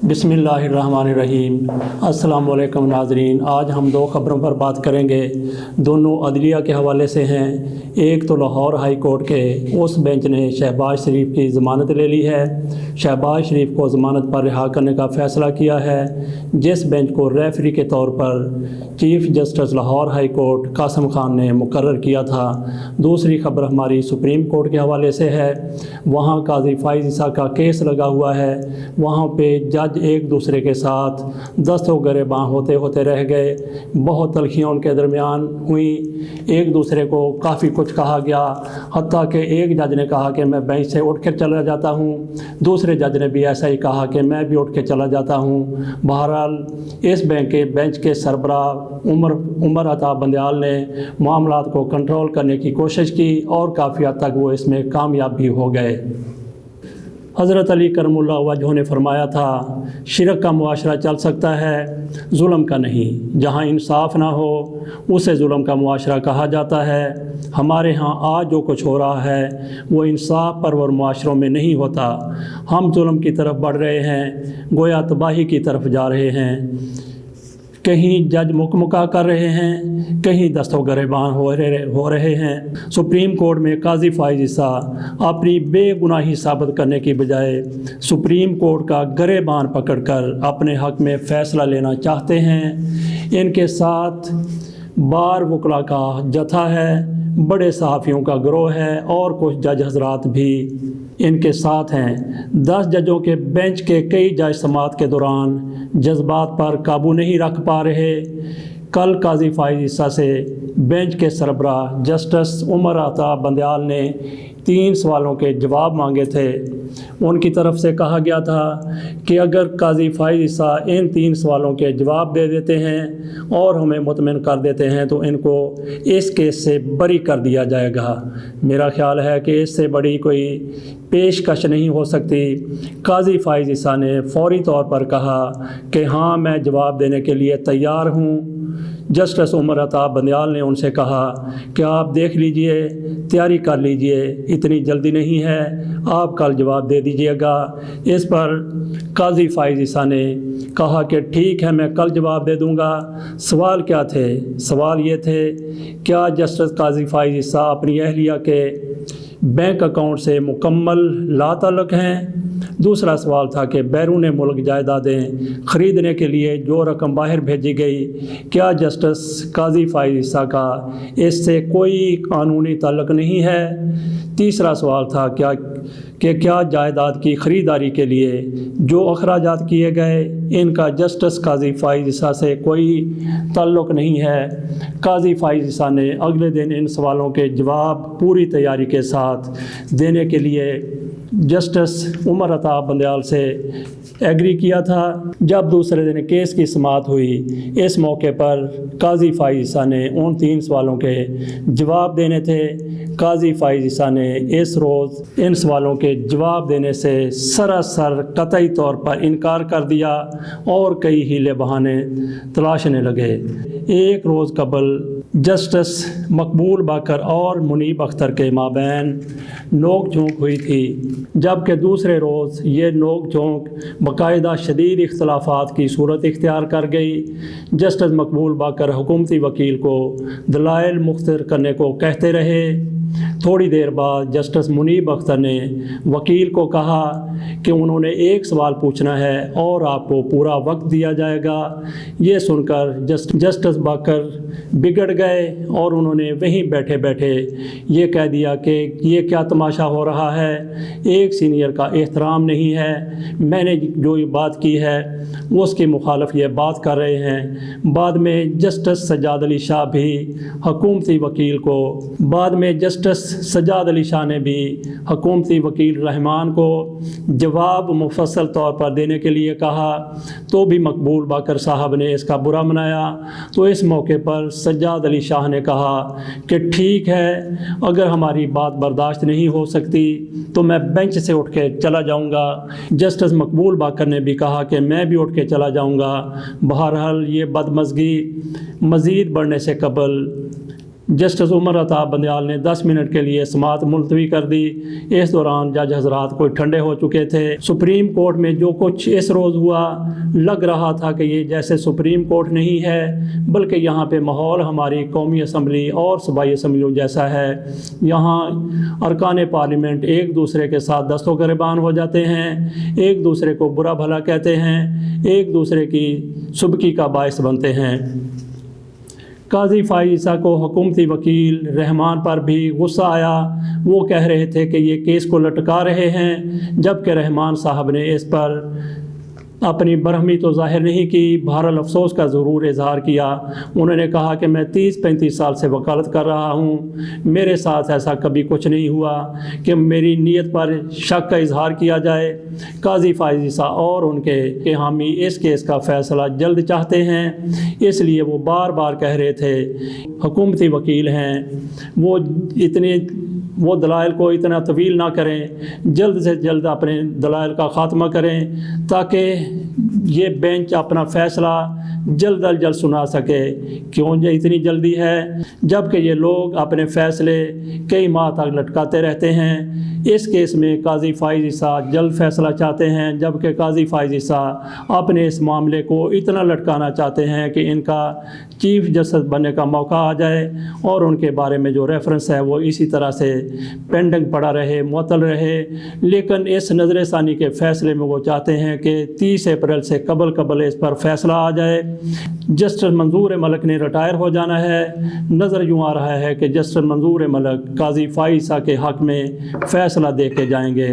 بسم اللہ الرحمن الرحیم۔ السلام علیکم ناظرین، آج ہم دو خبروں پر بات کریں گے، دونوں عدلیہ کے حوالے سے ہیں۔ ایک تو لاہور ہائی کورٹ کے اس بینچ نے شہباز شریف کی ضمانت لے لی ہے۔ شہباز شریف کو ضمانت پر رہا کرنے کا فیصلہ کیا ہے، جس بینچ کو ریفری کے طور پر chief justice Lahore high court Qasim Khan نے مقرر کیا تھا۔ دوسری خبر ہماری سپریم کورٹ کے حوالے سے ہے۔ وہاں قاضی فائز عیسیٰ کا کیس لگا ہوا ہے۔ وہاں پہ جج ایک دوسرے کے ساتھ دست و گریباں ہوتے رہ گئے۔ بہت تلخیاں ان کے درمیان ہوئیں، ایک دوسرے کو کافی کچھ کہا گیا، حتیٰ کہ ایک جج نے کہا کہ میں بینچ سے اٹھ کر چلا جاتا ہوں، دوسرے جج نے بھی ایسا ہی کہا کہ میں بھی اٹھ کے چلا جاتا ہوں۔ بہرحال اس بینچ کے سربراہ عمر عطا بندیال نے معاملات کو کنٹرول کرنے کی کوشش کی اور کافی حد تک وہ اس میں کامیاب بھی ہو گئے۔ حضرت علی کرم اللہ وجہہ نے فرمایا تھا، شرک کا معاشرہ چل سکتا ہے، ظلم کا نہیں۔ جہاں انصاف نہ ہو اسے ظلم کا معاشرہ کہا جاتا ہے۔ ہمارے ہاں آج جو کچھ ہو رہا ہے وہ انصاف پرور معاشروں میں نہیں ہوتا۔ ہم ظلم کی طرف بڑھ رہے ہیں، گویا تباہی کی طرف جا رہے ہیں۔ کہیں جج مکمکا کر رہے ہیں، کہیں دست و گریبان ہو رہے ہیں۔ سپریم کورٹ میں قاضی فائز عیسیٰ اپنی بے گناہی ثابت کرنے کی بجائے سپریم کورٹ کا گریبان پکڑ کر اپنے حق میں فیصلہ لینا چاہتے ہیں۔ ان کے ساتھ بار وکلا کا جتھا ہے، بڑے صحافیوں کا گروہ ہے اور کچھ جج حضرات بھی ان کے ساتھ ہیں۔ 10 ججوں کے بینچ کے کئی جج سماعت کے دوران جذبات پر قابو نہیں رکھ پا رہے۔ کل قاضی فائز عیسیٰ سے بینچ کے سربراہ جسٹس عمر عطا بندیال نے 3 سوالوں کے جواب مانگے تھے۔ ان کی طرف سے کہا گیا تھا کہ اگر قاضی فائز عیسیٰ ان 3 سوالوں کے جواب دے دیتے ہیں اور ہمیں مطمئن کر دیتے ہیں تو ان کو اس کیس سے بری کر دیا جائے گا۔ میرا خیال ہے کہ اس سے بڑی کوئی پیشکش نہیں ہو سکتی۔ قاضی فائز عیسیٰ نے فوری طور پر کہا کہ ہاں میں جواب دینے کے لیے تیار ہوں۔ جسٹس عمر عطا بندیال نے ان سے کہا کہ آپ دیکھ لیجئے، تیاری کر لیجئے، اتنی جلدی نہیں ہے، آپ کل جواب دے دیجئے گا۔ اس پر قاضی فائز عیسیٰ نے کہا کہ ٹھیک ہے، میں کل جواب دے دوں گا۔ سوال کیا تھے؟ سوال یہ تھے، کیا جسٹس قاضی فائز عیسیٰ اپنی اہلیہ کے بینک اکاؤنٹ سے مکمل لا تعلق ہیں؟ دوسرا سوال تھا کہ بیرون ملک جائیدادیں خریدنے کے لیے جو رقم باہر بھیجی گئی، کیا جسٹس قاضی فائز عیسیٰ کا اس سے کوئی قانونی تعلق نہیں ہے؟ تیسرا سوال تھا کہ کیا جائیداد کی خریداری کے لیے جو اخراجات کیے گئے ان کا جسٹس قاضی فائز عیسیٰ سے کوئی تعلق نہیں ہے؟ قاضی فائز عیسیٰ نے اگلے دن ان سوالوں کے جواب پوری تیاری کے ساتھ دینے کے لیے جسٹس عمر عطا بندیال سے ایگری کیا تھا۔ جب دوسرے دن کیس کی سماعت ہوئی، اس موقع پر قاضی فائز عیسیٰ نے ان 3 سوالوں کے جواب دینے تھے۔ قاضی فائز عیسیٰ نے اس روز ان سوالوں کے جواب دینے سے سراسر قطعی طور پر انکار کر دیا اور کئی ہیلے بہانے تلاشنے لگے۔ ایک روز قبل جسٹس مقبول باقر اور منیب اختر کے مابین نوک جھونک ہوئی تھی، جبکہ دوسرے روز یہ نوک جھونک باقاعدہ شدید اختلافات کی صورت اختیار کر گئی۔ جسٹس مقبول باقر حکومتی وکیل کو دلائل مختصر کرنے کو کہتے رہے۔ تھوڑی دیر بعد جسٹس منیب اختر نے وکیل کو کہا کہ انہوں نے ایک سوال پوچھنا ہے اور آپ کو پورا وقت دیا جائے گا۔ یہ سن کر جسٹس باقر بگڑ گئے اور انہوں نے وہیں بیٹھے بیٹھے یہ کہہ دیا کہ یہ کیا تماشا ہو رہا ہے، ایک سینئر کا احترام نہیں ہے، میں نے جو یہ بات کی ہے اس کے مخالف یہ بات کر رہے ہیں۔ بعد میں جسٹس سجاد علی شاہ بھی حکومتی وکیل کو جسٹس سجاد علی شاہ نے بھی حکومتی وکیل رحمان کو جواب مفصل طور پر دینے کے لیے کہا، تو بھی مقبول باقر صاحب نے اس کا برا منایا۔ تو اس موقع پر سجاد علی شاہ نے کہا کہ ٹھیک ہے، اگر ہماری بات برداشت نہیں ہو سکتی تو میں بینچ سے اٹھ کے چلا جاؤں گا۔ جسٹس مقبول باقر نے بھی کہا کہ میں بھی اٹھ کے چلا جاؤں گا۔ بہرحال یہ بدمزگی مزید بڑھنے سے قبل جسٹس عمر عطا بندیال نے 10 منٹ کے لیے سماعت ملتوی کر دی۔ اس دوران جج حضرات کوئی ٹھنڈے ہو چکے تھے۔ سپریم کورٹ میں جو کچھ اس روز ہوا، لگ رہا تھا کہ یہ جیسے سپریم کورٹ نہیں ہے بلکہ یہاں پہ ماحول ہماری قومی اسمبلی اور صوبائی اسمبلیوں جیسا ہے۔ یہاں ارکان پارلیمنٹ ایک دوسرے کے ساتھ دست و گریبان ہو جاتے ہیں، ایک دوسرے کو برا بھلا کہتے ہیں، ایک دوسرے کی سبکی کا باعث بنتے ہیں۔ قاضی فائزہ کو حکومتی وکیل رحمان پر بھی غصہ آیا۔ وہ کہہ رہے تھے کہ یہ کیس کو لٹکا رہے ہیں، جبکہ رحمان صاحب نے اس پر اپنی برہمی تو ظاہر نہیں کی، بہرحال افسوس کا ضرور اظہار کیا۔ انہوں نے کہا کہ میں 30-35 سال سے وکالت کر رہا ہوں، میرے ساتھ ایسا کبھی کچھ نہیں ہوا کہ میری نیت پر شک کا اظہار کیا جائے۔ قاضی فائزہ اور ان کے حامی اس کیس کا فیصلہ جلد چاہتے ہیں، اس لیے وہ بار بار کہہ رہے تھے حکومتی وکیل ہیں، وہ دلائل کو اتنا طویل نہ کریں، جلد سے جلد اپنے دلائل کا خاتمہ کریں تاکہ یہ بینچ اپنا فیصلہ جلد از جلد سنا سکے۔ کیوں یہ اتنی جلدی ہے جبکہ یہ لوگ اپنے فیصلے کئی ماہ تک لٹکاتے رہتے ہیں۔ اس کیس میں قاضی فائزہ جلد فیصلہ چاہتے ہیں، جبکہ قاضی فائزہ اپنے اس معاملے کو اتنا لٹکانا چاہتے ہیں کہ ان کا چیف جسٹس بننے کا موقع آ جائے اور ان کے بارے میں جو ریفرنس ہے وہ اسی طرح سے پینڈنگ پڑا رہے، معطل رہے۔ لیکن اس نظر ثانی کے فیصلے میں وہ چاہتے ہیں کہ 30 اپریل سے قبل اس پر فیصلہ آ جائے۔ جسٹس منظور ملک نے ریٹائر ہو جانا ہے۔ نظر یوں آ رہا ہے کہ جسٹس منظور ملک قاضی فائزہ کے حق میں فیصلہ دے کے جائیں گے۔